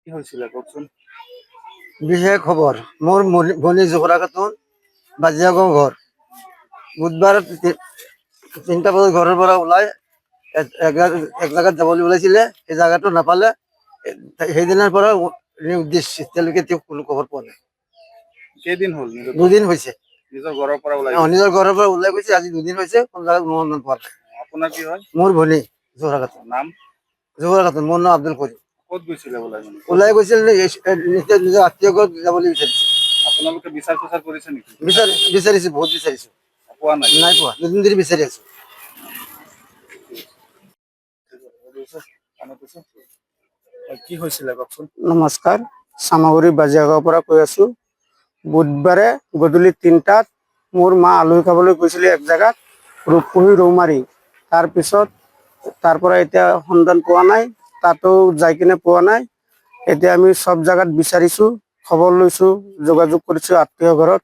কি হয়েছিল কওকচোন? বিশেষ খবৰ মোৰ ভনী জোহৰা খাতুন বাজিয়াগাঁও ঘৰ বুধবাৰ 3টা বজাত ঘৰেৰ পৰা ওলাই এক জায়গাত যাবলৈ ওলাইছিলে সেই জায়গাটো নাপালে সেইদিনাৰ পৰা উদ্দেশ্য এতিয়ালৈকে তেওঁ কোনো খবৰ পোৱা নাই। কেইদিন হল দুদিন হৈছে নিজৰ ঘৰৰ পৰা ওলাই নিজৰ ঘৰৰ পৰা ওলাই গৈছে আজি দুদিন হৈছে কোনো জায়গাত অনুসন্ধান পোৱা নাই। আপোনাৰ কি হয়? মোৰ ভনী জোহৰা খাতুন মোৰ নাম আব্দুল কৰিম। ক'ত গৈছিলে ওলাই গৈছিল নিজৰ আত্মীয় ঘৰত যাবলৈ বিচাৰিছে। আপোনালোকে বিচাৰ প্ৰচাৰ কৰিছে নেকি? বিচাৰিছো বহুত বিচাৰিছো পোৱা নাই? নাই পোৱা দুদিন ধৰি বিচাৰি আছো। কি হৈছিলে কওকচোন? নমস্কাৰ, চামাগুৰি বাজিয়াগাঁৱৰ পৰা কৈ আছো। বুধবাৰে গধূলি 3টাত মোৰ মা আলহী খাবলৈ গৈছিলে এক জেগাত ৰূপপুহি ৰৌমাৰী। তাৰপিছত তাৰ পৰা এতিয়া সন্ধান পোৱা নাই, তাতো যাই কিনে পোৱা নাই। এতিয়া আমি সব জায়গাত বিচাৰিছো, খবৰ লৈছো, যোগাযোগ কৰিছো আত্মীয় ঘৰত,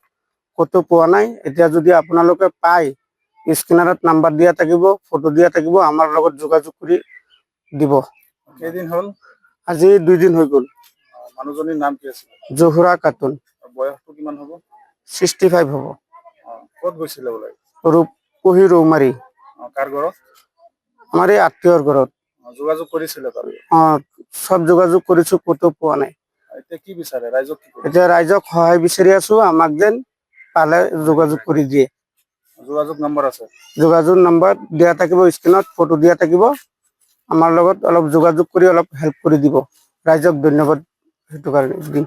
ক'তো পোৱা নাই। এতিয়া যদি আপোনালোকে পায় স্ক্ৰিনাৰত নাম্বাৰ দিয়া থাকিব, ফটো দিয়া থাকিব, আমাৰ লগত যোগাযোগ কৰি দিব। কেইদিন হল? আজি 2 দিন হৈ গ'ল। মানুহজনীৰ নাম কি আছিল? জোহৰা খাতুন। বয়সটো কিমান হ'ব? 65 হ'ব। ক'ত গৈছিলে ওলাই? ৰূপপুহি ৰৌমাৰী। কাৰ ঘৰত? আমাৰ এই আত্মীয়ৰ ঘৰত। যোগাযোগ কৰিছিলে তাত? সব যোগাযোগ কৰিছো, ক'তো পোৱা নাই। এতিয়া কি বিচাৰে ৰাইজক? এতিয়া ৰাইজক সহায় বিচাৰি আছো, আমাক যেন পালে যোগাযোগ কৰি দিয়ে। যোগাযোগ নম্বৰ আছে? যোগাযোগ নম্বৰ দিয়া থাকিব স্ক্ৰিনত, ফটো দিয়া থাকিব। আমাৰ লগত অলপ যোগাযোগ কৰি অলপ হেল্প কৰি দিব। ৰাইজক ধন্যবাদ সেইটো কাৰণে দিম।